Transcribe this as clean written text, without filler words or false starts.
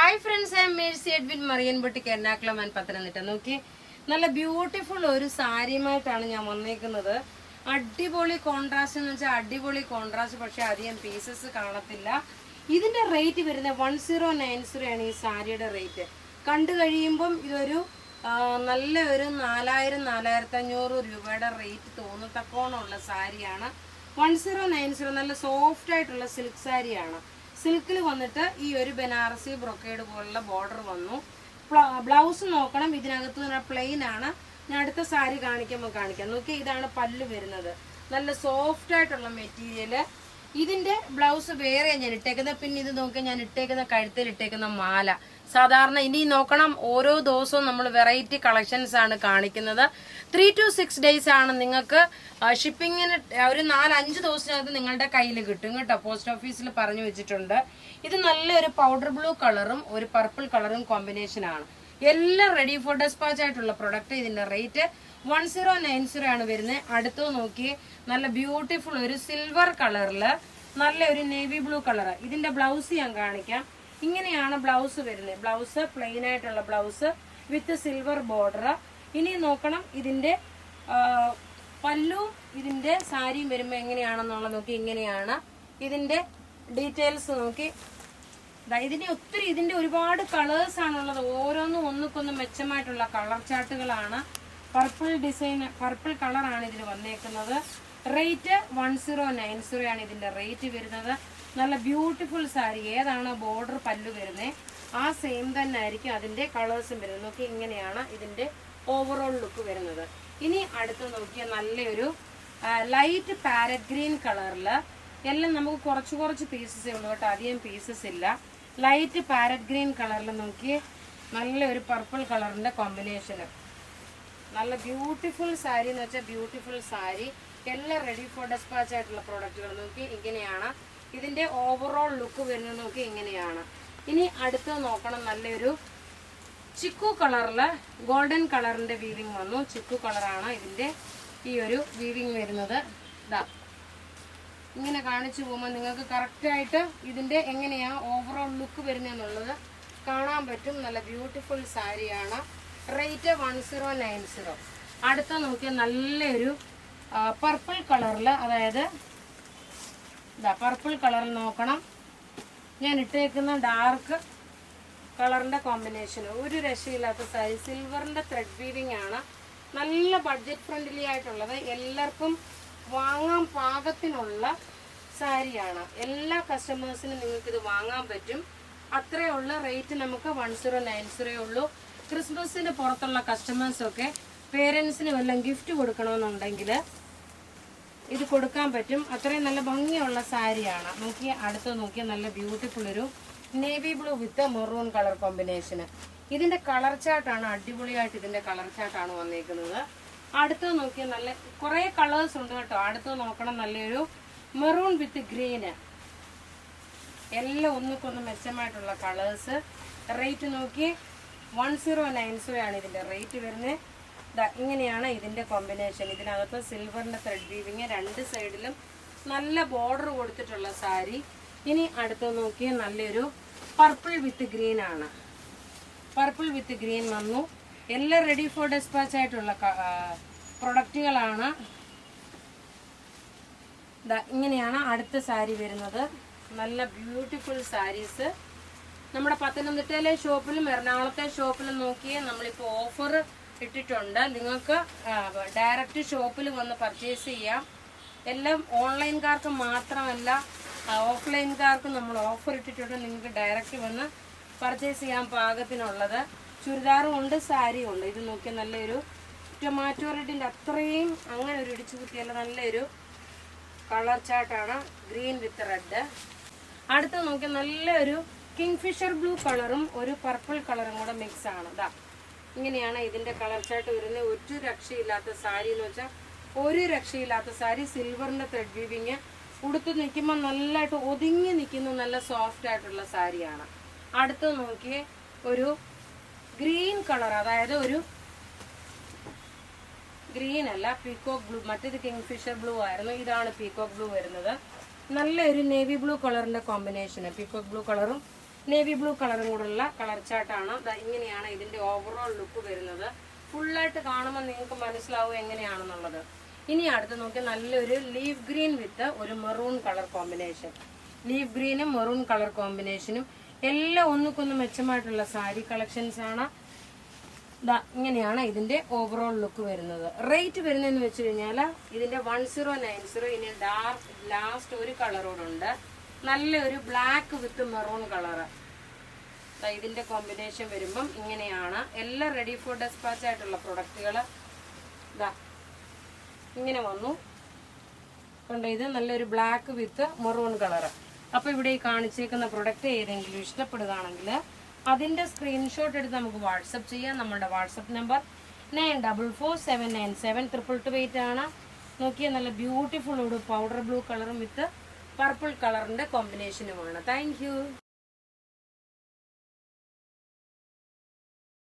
Hi friends, I am Mercy Edwin Marian boutique Ernakulam and Pathanamthitta. നോക്കി, നല്ല beautiful ഒരു സാരിയുമായിട്ടാണ് ഞാൻ വന്നേക്കുന്നത്. അടിപൊളി കോൺട്രാസ്റ്റ് എന്ന് വെച്ചാൽ അടിപൊളി കോൺട്രാസ്റ്റ്, പക്ഷെ അധികം പീസസ് കാണത്തില്ല. ഇതിന്റെ റേറ്റ് വരുന്നത് 1090 ആണ് ഈ സാരിയുടെ റേറ്റ്. കണ്ടു കഴിയുമ്പം ഇതൊരു നല്ല ഒരു 4000-4500 രൂപയുടെ റേറ്റ് തോന്നത്തക്കോണമുള്ള സാരിയാണ്. 1090 നല്ല സോഫ്റ്റ് ആയിട്ടുള്ള സിൽക്ക് സാരിയാണ്. സിൽക്കിൽ വന്നിട്ട് ഈ ഒരു ബനാറസി ബ്രൊക്കേഡ് പോലുള്ള ബോർഡർ വന്നു. ബ്ലൗസ് നോക്കണം, ഇതിനകത്ത് പ്ലെയിൻ ആണ്. ഞാൻ അടുത്ത സാരി കാണിക്കാം. നോക്കി, ഇതാണ് പല്ല് വരുന്നത്. നല്ല സോഫ്റ്റ് ആയിട്ടുള്ള മെറ്റീരിയല്. ഇതിന്റെ ബ്ലൗസ് വേറെ ഞാൻ ഇട്ടേക്കുന്നത്. പിന്നെ ഇത് നോക്കി, ഞാൻ ഇട്ടേക്കുന്ന കഴുത്തിൽ ഇട്ടേക്കുന്ന മാല. സാധാരണ ഇനി നോക്കണം, ഓരോ ദിവസവും നമ്മൾ വെറൈറ്റി കളക്ഷൻസ് ആണ് കാണിക്കുന്നത്. 3 to 6 days ആണ് നിങ്ങൾക്ക് ഷിപ്പിങ്ങിന്. ഒരു 4-5 ദിവസത്തിനകത്ത് നിങ്ങളുടെ കയ്യിൽ കിട്ടും കേട്ടോ. പോസ്റ്റ് ഓഫീസിൽ പറഞ്ഞു വെച്ചിട്ടുണ്ട്. ഇത് നല്ലൊരു പൗഡർ ബ്ലൂ കളറും ഒരു പർപ്പിൾ കളറും കോമ്പിനേഷൻ ആണ്. എല്ലാം റെഡി ഫോർ ഡെസ്പാച്ച് ആയിട്ടുള്ള പ്രൊഡക്റ്റ്. ഇതിന്റെ റേറ്റ് 1090 ആണ് വരുന്നത്. അടുത്ത് നോക്കി, നല്ല ബ്യൂട്ടിഫുൾ ഒരു സിൽവർ കളറില് നല്ല ഒരു നേവി ബ്ലൂ കളർ. ഇതിന്റെ ബ്ലൗസ് ഞാൻ കാണിക്കാം. ഇങ്ങനെയാണ് ബ്ലൗസ് വരുന്നത്. ബ്ലൗസ് പ്ലെയിൻ ആയിട്ടുള്ള ബ്ലൗസ് വിത്ത് സിൽവർ ബോർഡർ. ഇനി നോക്കണം, ഇതിന്റെ പല്ലും ഇതിന്റെ സാരിയും വരുമ്പോ എങ്ങനെയാണെന്നുള്ള നോക്കി. ഇങ്ങനെയാണ് ഇതിന്റെ ഡീറ്റെയിൽസ് നോക്കി. ഇതിന്റെ ഒരുപാട് കളേഴ്സ് ആണുള്ളത്. ഓരോന്നും ഒന്നുക്കൊന്ന് മെച്ചമായിട്ടുള്ള കളർ ചാർട്ടുകളാണ്. പർപ്പിൾ ഡിസൈൻ, പർപ്പിൾ കളറാണ് ഇതിൽ വന്നേക്കുന്നത്. റേറ്റ് 1090 ആണ് ഇതിന്റെ റേറ്റ് വരുന്നത്. നല്ല ബ്യൂട്ടിഫുൾ സാരി. ഏതാണ് ബോർഡർ പല്ലു വരുന്നത് ആ സെയിം തന്നെ ആയിരിക്കും അതിന്റെ കളേഴ്സും വരുന്നത്. നോക്കി, ഇങ്ങനെയാണ് ഇതിന്റെ ഓവറോൾ ലുക്ക് വരുന്നത്. ഇനി അടുത്ത് നോക്കിയാൽ നല്ലൊരു ലൈറ്റ് പാരറ്റ് ഗ്രീൻ കളറില്. എല്ലാം നമുക്ക് കുറച്ച് പീസസേ ഉള്ളൂ കേട്ടോ, അധികം പീസസ് ഇല്ല. ലൈറ്റ് പാരറ്റ് ഗ്രീൻ കളറിൽ നോക്കി, നല്ലൊരു പർപ്പിൾ കളറിന്റെ കോമ്പിനേഷന്. നല്ല ബ്യൂട്ടിഫുൾ സാരി എന്ന് വെച്ചാൽ ബ്യൂട്ടിഫുൾ സാരി. എല്ലാം റെഡി ഫോർ ഡെസ്പാച്ച് ആയിട്ടുള്ള പ്രോഡക്റ്റുകൾ. നോക്കി, ഇങ്ങനെയാണ് ഇതിന്റെ ഓവറോൾ ലുക്ക് വരുന്നത്. നോക്കി, ഇങ്ങനെയാണ്. ഇനി അടുത്ത് നോക്കണം, നല്ലൊരു ചിക്കു കളറില് ഗോൾഡൻ കളറിന്റെ വീവിങ് വന്നു. ചിക്കു കളറാണ് ഇതിന്റെ ഈ ഒരു വീവിങ് വരുന്നത്. ഇതാ ഇങ്ങനെ കാണിച്ചു പോകുമ്പോൾ നിങ്ങൾക്ക് കറക്റ്റായിട്ട് ഇതിന്റെ എങ്ങനെയാ ഓവറോൾ ലുക്ക് വരുന്നതെന്നുള്ളത് കാണാൻ പറ്റും. നല്ല ബ്യൂട്ടിഫുൾ സാരിയാണ്. റേറ്റ് 1090. അടുത്ത നോക്കിയാൽ നല്ലൊരു പർപ്പിൾ കളറിൽ, അതായത് പർപ്പിൾ കളറിൽ നോക്കണം. ഞാൻ ഇട്ടേക്കുന്ന ഡാർക്ക് കളറിന്റെ കോമ്പിനേഷൻ. ഒരു രക്ഷയില്ലാത്ത സാരി. സിൽവറിന്റെ ത്രെഡ് വീവിങ് ആണ്. നല്ല ബഡ്ജറ്റ് ഫ്രണ്ട്ലി ആയിട്ടുള്ളത്. എല്ലാവർക്കും വാങ്ങാൻ പാകത്തിനുള്ള സാരിയാണ്. എല്ലാ കസ്റ്റമേഴ്സിനും നിങ്ങൾക്ക് ഇത് വാങ്ങാൻ പറ്റും. അത്രയുള്ള റേറ്റ് നമുക്ക് 1090 ഉള്ളൂ. ക്രിസ്മസിന് പുറത്തുള്ള കസ്റ്റമേഴ്സൊക്കെ പേരൻസിന് വല്ലതും ഗിഫ്റ്റ് കൊടുക്കണമെന്നുണ്ടെങ്കിൽ ഇത് കൊടുക്കാൻ പറ്റും. അത്രയും നല്ല ഭംഗിയുള്ള സാരിയാണ്. നോക്കിയ അടുത്ത് നോക്കിയ നല്ല ബ്യൂട്ടിഫുൾ ഒരു navy blue with maroon colour കോമ്പിനേഷന്. ഇതിന്റെ കളർ ചാർട്ടാണ് അടിപൊളിയായിട്ട്. ഇതിന്റെ കളർ ചാർട്ടാണ് വന്നേക്കുന്നത്. അടുത്ത് നോക്കിയാൽ നല്ല കുറെ കളേഴ്സ് ഉണ്ട് കേട്ടോ. അടുത്ത് നോക്കണം, നല്ലൊരു മെറൂൺ വിത്ത് ഗ്രീന്. എല്ലാം ഒന്നുക്കൊന്ന് മെച്ചമായിട്ടുള്ള കളേഴ്സ്. റേറ്റ് നോക്കി 1090 ആണ് ഇതിന്റെ റേറ്റ് വരുന്നത്. ഇങ്ങനെയാണ് ഇതിന്റെ കോമ്പിനേഷൻ. ഇതിനകത്ത് സിൽവറിന്റെ ത്രെഡ് വീവിങ്, രണ്ട് സൈഡിലും നല്ല ബോർഡർ കൊടുത്തിട്ടുള്ള സാരി. ഇനി അടുത്ത് നോക്കിയാൽ നല്ലൊരു പർപ്പിൾ വിത്ത് ഗ്രീൻ ആണ്. പർപ്പിൾ വിത്ത് ഗ്രീൻ വന്നു. എല്ലാം റെഡി ഫോർ ഡെസ്പാച്ച് ആയിട്ടുള്ള പ്രൊഡക്റ്റുകളാണ്. ഇങ്ങനെയാണ് അടുത്ത സാരി വരുന്നത്. നല്ല ബ്യൂട്ടിഫുൾ സാരീസ്. നമ്മുടെ പത്തനംതിട്ടയിലെ ഷോപ്പിലും എറണാകുളത്തെ ഷോപ്പിലും നോക്കിയേ നമ്മളിപ്പോൾ ഓഫർ ഇട്ടിട്ടുണ്ട്. നിങ്ങൾക്ക് ഡയറക്റ്റ് ഷോപ്പിൽ വന്ന് പർച്ചേസ് ചെയ്യാം. എല്ലാം ഓൺലൈൻകാർക്ക് മാത്രമല്ല, ഓഫ്ലൈൻകാർക്കും നമ്മൾ ഓഫർ ഇട്ടിട്ടുണ്ട്. നിങ്ങൾക്ക് ഡയറക്റ്റ് വന്ന് പർച്ചേസ് ചെയ്യാൻ പാകത്തിനുള്ളത്. ചുരിദാറും ഉണ്ട്, സാരിയും ഉണ്ട്. ഇത് നോക്കിയാൽ നല്ലൊരു ടൊമാറ്റോ റെഡിൻ്റെ അത്രയും അങ്ങനെ ഒരു ഇടിച്ചു കുത്തിയല്ല നല്ലൊരു കളർ ചാർട്ടാണ്. Green with red. അടുത്ത് നോക്കിയാൽ നല്ലൊരു കിങ്ഫിഷർ ബ്ലൂ കളറും ഒരു പർപ്പിൾ കളറും കൂടെ മിക്സ് ആണ്. ഇങ്ങനെയാണ് ഇതിന്റെ കളർ ചാർട്ട് വരുന്നത്. ഒരു രക്ഷയില്ലാത്ത സാരി എന്ന് വെച്ചാൽ ഒരു രക്ഷയില്ലാത്ത സാരി. സിൽവറിന്റെ thread weaving. ഉടുത്ത് നിൽക്കുമ്പോൾ നല്ലതായിട്ട് ഒതുങ്ങി നിൽക്കുന്ന നല്ല സോഫ്റ്റ് ആയിട്ടുള്ള സാരിയാണ്. അടുത്ത് നോക്കിയേ ഒരു ഗ്രീൻ കളർ, അതായത് ഒരു ഗ്രീൻ അല്ല, പീകോക്ക് ബ്ലൂ. മറ്റേത് കിങ്ഫിഷർ ബ്ലൂ ആയിരുന്നു, ഇതാണ് പീകോക്ക് ബ്ലൂ വരുന്നത്. നല്ലൊരു നേവി ബ്ലൂ കളറിന്റെ കോമ്പിനേഷൻ. പീകോക്ക് ബ്ലൂ കളറും നേവി ബ്ലൂ കളറും കൂടെയുള്ള കളർ ചാർട്ടാണ്. ഇങ്ങനെയാണ് ഇതിന്റെ ഓവറോൾ ലുക്ക് വരുന്നത്. ഫുള്ളായിട്ട് കാണുമ്പോൾ നിങ്ങൾക്ക് മനസ്സിലാവും എങ്ങനെയാണെന്നുള്ളത്. ഇനി അടുത്ത് നോക്കി നല്ലൊരു ലീഫ് ഗ്രീൻ വിത്ത് ഒരു മെറൂൺ കളർ കോമ്പിനേഷൻ. ലീഫ് ഗ്രീനും മെറൂൺ കളർ കോമ്പിനേഷനും എല്ലാം ഒന്നുക്കൊന്ന് മെച്ചമായിട്ടുള്ള സാരി കളക്ഷൻസ് ആണ്. ഇങ്ങനെയാണ് ഇതിന്റെ ഓവറോൾ ലുക്ക് വരുന്നത്. റേറ്റ് വരുന്നതെന്ന് വെച്ച് കഴിഞ്ഞാൽ ഇതിന്റെ 1090. ഇനി ലാസ്റ്റ് ഒരു കളറോടുണ്ട്, നല്ലൊരു ബ്ലാക്ക് വിത്ത് മെറൂൺ കളറ്. ഇതിന്റെ കോമ്പിനേഷൻ വരുമ്പം ഇങ്ങനെയാണ്. എല്ലാം റെഡി ഫോർ ഡെസ്പാച്ച് ആയിട്ടുള്ള പ്രൊഡക്റ്റുകൾ ഇങ്ങനെ വന്നു കണ്ടോ. ഇത് നല്ലൊരു ബ്ലാക്ക് വിത്ത് മെറൂൺ കളറ്. അപ്പൊ ഇവിടെ ഈ കാണിച്ചേക്കുന്ന പ്രൊഡക്റ്റ് ഏതെങ്കിലും ഇഷ്ടപ്പെടുകയാണെങ്കിൽ അതിന്റെ സ്ക്രീൻഷോട്ട് എടുത്ത് നമുക്ക് വാട്സപ്പ് ചെയ്യാം. നമ്മുടെ വാട്സപ്പ് നമ്പർ 9447972228 ആണ്. നോക്കിയാൽ നല്ല ബ്യൂട്ടിഫുൾ ഒരു പൗഡർ ബ്ലൂ കളറും വിത്ത് പർപ്പിൾ കളറിന്റെ കോമ്പിനേഷനുമാണ്. Thank U.